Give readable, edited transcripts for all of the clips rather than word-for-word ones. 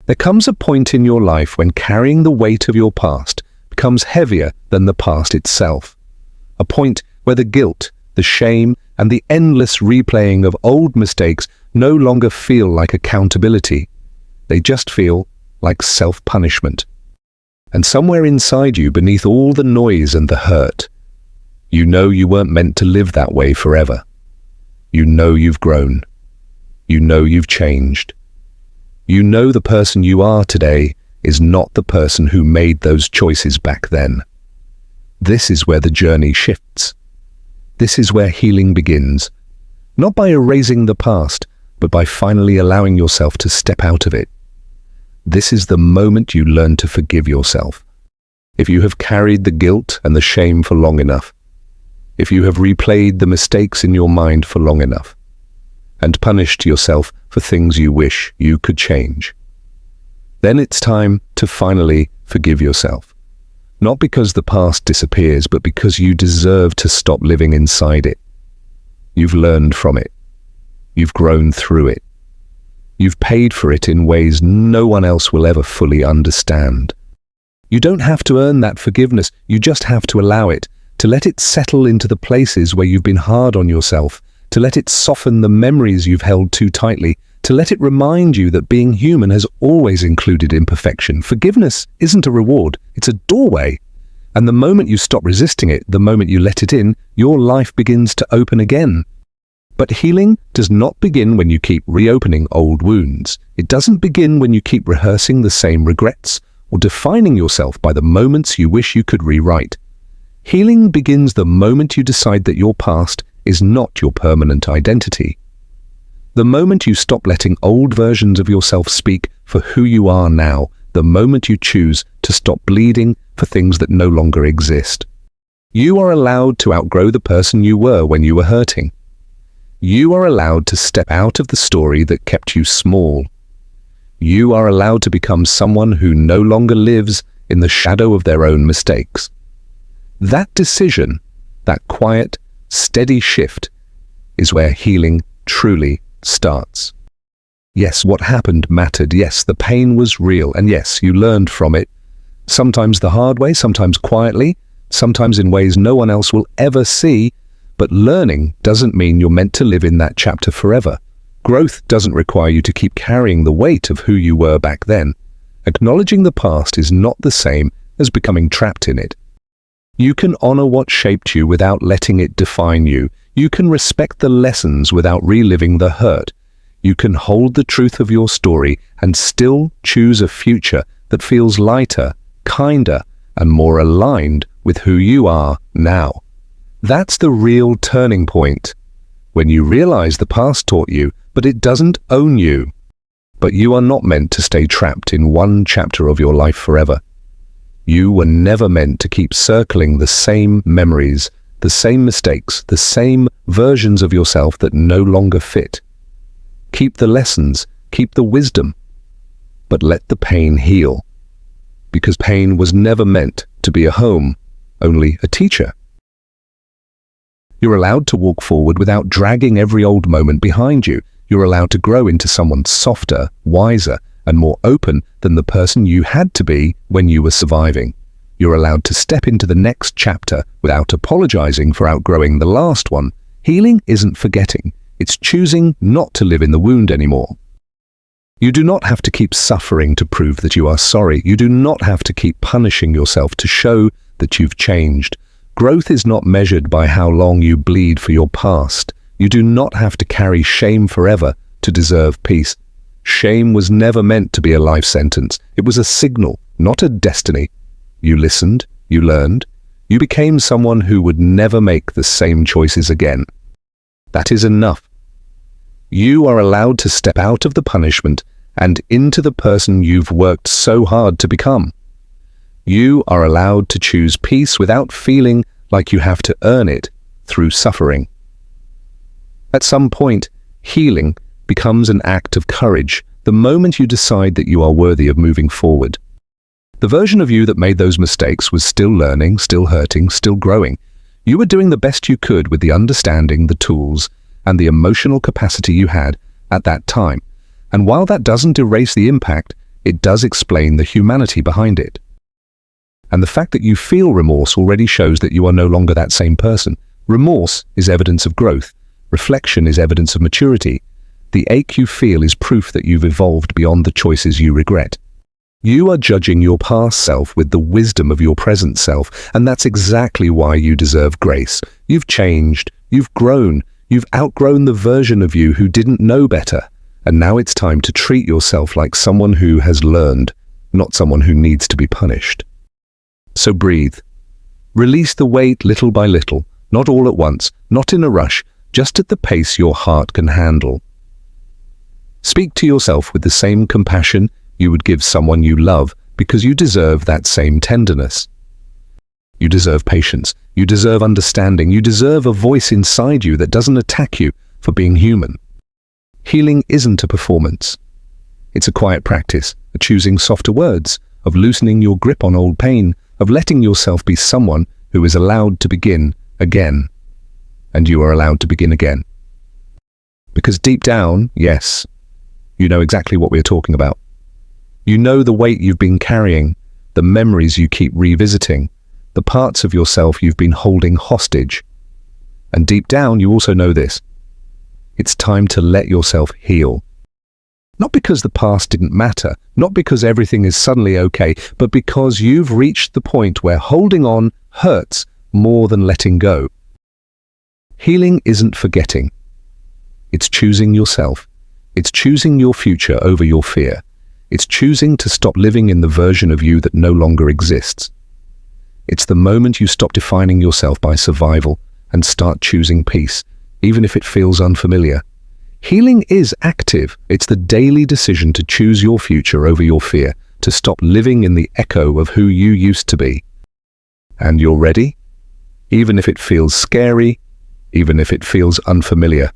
There comes a point in your life when carrying the weight of your past becomes heavier than the past itself. A point where the guilt, the shame, and the endless replaying of old mistakes no longer feel like accountability. They just feel like self-punishment. And somewhere inside you, beneath all the noise and the hurt, you know you weren't meant to live that way forever. You know you've grown. You know you've changed. You know the person you are today is not the person who made those choices back then. This is where the journey shifts. This is where healing begins, not by erasing the past, but by finally allowing yourself to step out of it. This is the moment you learn to forgive yourself. If you have carried the guilt and the shame for long enough, if you have replayed the mistakes in your mind for long enough, and punished yourself for things you wish you could change, then it's time to finally forgive yourself. Not because the past disappears, but because you deserve to stop living inside it. You've learned from it. You've grown through it. You've paid for it in ways no one else will ever fully understand. You don't have to earn that forgiveness, you just have to allow it, to let it settle into the places where you've been hard on yourself, to let it soften the memories you've held too tightly, to let it remind you that being human has always included imperfection. Forgiveness isn't a reward, it's a doorway. And the moment you stop resisting it, the moment you let it in, your life begins to open again. But healing does not begin when you keep reopening old wounds. It doesn't begin when you keep rehearsing the same regrets or defining yourself by the moments you wish you could rewrite. Healing begins the moment you decide that your past is not your permanent identity. The moment you stop letting old versions of yourself speak for who you are now, the moment you choose to stop bleeding for things that no longer exist. You are allowed to outgrow the person you were when you were hurting. You are allowed to step out of the story that kept you small. You are allowed to become someone who no longer lives in the shadow of their own mistakes. That decision, that quiet, steady shift, is where healing truly starts. Yes, what happened mattered. Yes, the pain was real. And yes, you learned from it. Sometimes the hard way, sometimes quietly, sometimes in ways no one else will ever see. But learning doesn't mean you're meant to live in that chapter forever. Growth doesn't require you to keep carrying the weight of who you were back then. Acknowledging the past is not the same as becoming trapped in it. You can honor what shaped you without letting it define you. You can respect the lessons without reliving the hurt. You can hold the truth of your story and still choose a future that feels lighter, kinder, and more aligned with who you are now. That's the real turning point. When you realize the past taught you, but it doesn't own you. But you are not meant to stay trapped in one chapter of your life forever. You were never meant to keep circling the same memories, the same mistakes, the same versions of yourself that no longer fit. Keep the lessons, keep the wisdom, but let the pain heal. Because pain was never meant to be a home, only a teacher. You're allowed to walk forward without dragging every old moment behind you. You're allowed to grow into someone softer, wiser, and more open than the person you had to be when you were surviving. You're allowed to step into the next chapter without apologizing for outgrowing the last one. Healing isn't forgetting. It's choosing not to live in the wound anymore. You do not have to keep suffering to prove that you are sorry. You do not have to keep punishing yourself to show that you've changed. Growth is not measured by how long you bleed for your past. You do not have to carry shame forever to deserve peace. Shame was never meant to be a life sentence. It was a signal, not a destiny. You listened, you learned, you became someone who would never make the same choices again. That is enough. You are allowed to step out of the punishment and into the person you've worked so hard to become. You are allowed to choose peace without feeling like you have to earn it through suffering. At some point, healing becomes an act of courage the moment you decide that you are worthy of moving forward. The version of you that made those mistakes was still learning, still hurting, still growing. You were doing the best you could with the understanding, the tools, and the emotional capacity you had at that time. And while that doesn't erase the impact, it does explain the humanity behind it. And the fact that you feel remorse already shows that you are no longer that same person. Remorse is evidence of growth. Reflection is evidence of maturity. The ache you feel is proof that you've evolved beyond the choices you regret. You are judging your past self with the wisdom of your present self, and that's exactly why you deserve grace. You've changed, you've grown, you've outgrown the version of you who didn't know better, and now it's time to treat yourself like someone who has learned, not someone who needs to be punished. So breathe. Release the weight little by little, not all at once, not in a rush, just at the pace your heart can handle. Speak to yourself with the same compassion you would give someone you love, because you deserve that same tenderness. You deserve patience. You deserve understanding. You deserve a voice inside you that doesn't attack you for being human. Healing isn't a performance. It's a quiet practice, of choosing softer words, of loosening your grip on old pain, of letting yourself be someone who is allowed to begin again. And you are allowed to begin again. Because deep down, yes, you know exactly what we're talking about. You know the weight you've been carrying, the memories you keep revisiting, the parts of yourself you've been holding hostage. And deep down, you also know this. It's time to let yourself heal. Not because the past didn't matter, not because everything is suddenly okay, but because you've reached the point where holding on hurts more than letting go. Healing isn't forgetting. It's choosing yourself. It's choosing your future over your fear. It's choosing to stop living in the version of you that no longer exists. It's the moment you stop defining yourself by survival and start choosing peace, even if it feels unfamiliar. Healing is active. It's the daily decision to choose your future over your fear, to stop living in the echo of who you used to be. And you're ready? Even if it feels scary, even if it feels unfamiliar.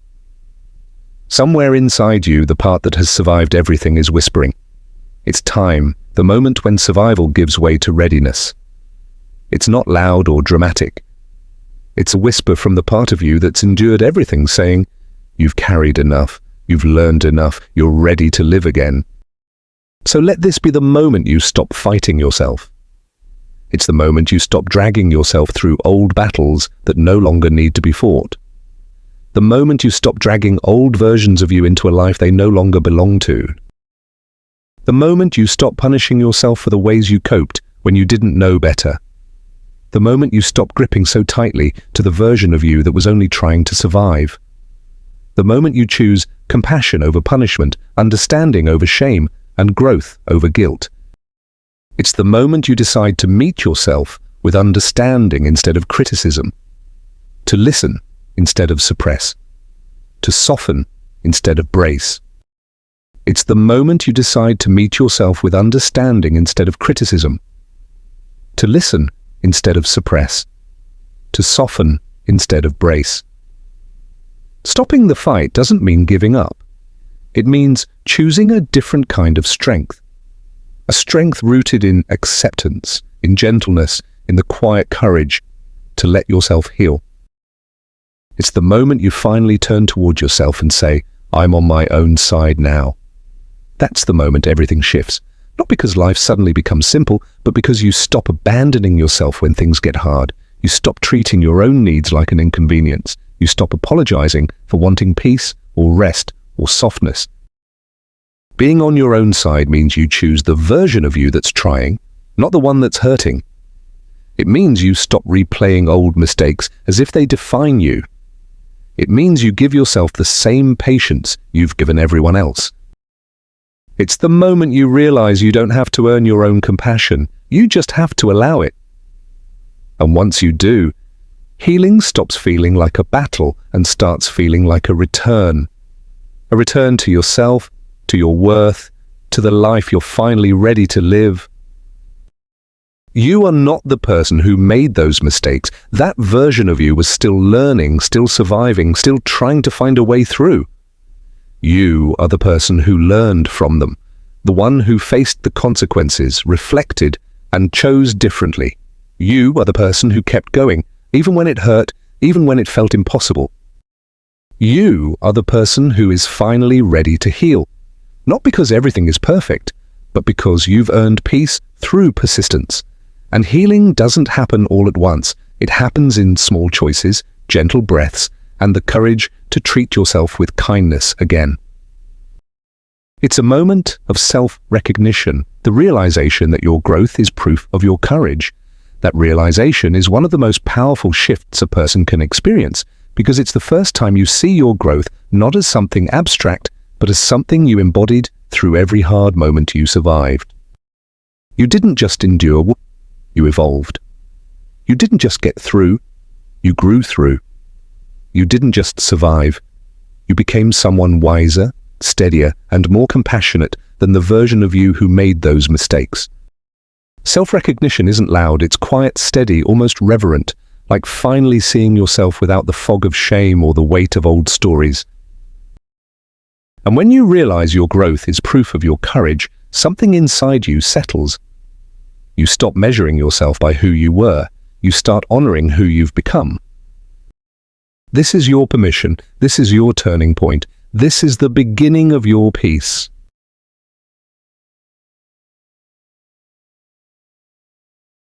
Somewhere inside you, the part that has survived everything is whispering. It's time, the moment when survival gives way to readiness. It's not loud or dramatic. It's a whisper from the part of you that's endured everything, saying, you've carried enough, you've learned enough, you're ready to live again. So let this be the moment you stop fighting yourself. It's the moment you stop dragging yourself through old battles that no longer need to be fought. The moment you stop dragging old versions of you into a life they no longer belong to. The moment you stop punishing yourself for the ways you coped when you didn't know better. The moment you stop gripping so tightly to the version of you that was only trying to survive. The moment you choose compassion over punishment, understanding over shame, and growth over guilt. It's the moment you decide to meet yourself with understanding instead of criticism. To listen instead of suppress. To soften instead of brace. It's the moment you decide to meet yourself with understanding instead of criticism. To listen instead of suppress. To soften instead of brace. Stopping the fight doesn't mean giving up. It means choosing a different kind of strength. A strength rooted in acceptance, in gentleness, in the quiet courage to let yourself heal. It's the moment you finally turn toward yourself and say, I'm on my own side now. That's the moment everything shifts. Not because life suddenly becomes simple, but because you stop abandoning yourself when things get hard. You stop treating your own needs like an inconvenience. You stop apologizing for wanting peace or rest or softness. Being on your own side means you choose the version of you that's trying, not the one that's hurting. It means you stop replaying old mistakes as if they define you. It means you give yourself the same patience you've given everyone else. It's the moment you realize you don't have to earn your own compassion. You just have to allow it. And once you do, healing stops feeling like a battle and starts feeling like a return. A return to yourself, to your worth, to the life you're finally ready to live. You are not the person who made those mistakes. That version of you was still learning, still surviving, still trying to find a way through. You are the person who learned from them, the one who faced the consequences, reflected, and chose differently. You are the person who kept going, even when it hurt, even when it felt impossible. You are the person who is finally ready to heal, not because everything is perfect, but because you've earned peace through persistence. And healing doesn't happen all at once. It happens in small choices, gentle breaths, and the courage to treat yourself with kindness again. It's a moment of self-recognition, the realization that your growth is proof of your courage. That realization is one of the most powerful shifts a person can experience, because it's the first time you see your growth not as something abstract, but as something you embodied through every hard moment you survived. You didn't just endure, you evolved. You didn't just get through, you grew through. You didn't just survive, you became someone wiser, steadier, and more compassionate than the version of you who made those mistakes. Self-recognition isn't loud, it's quiet, steady, almost reverent, like finally seeing yourself without the fog of shame or the weight of old stories. And when you realize your growth is proof of your courage, something inside you settles. You stop measuring yourself by who you were. You start honoring who you've become. This is your permission. This is your turning point. This is the beginning of your peace.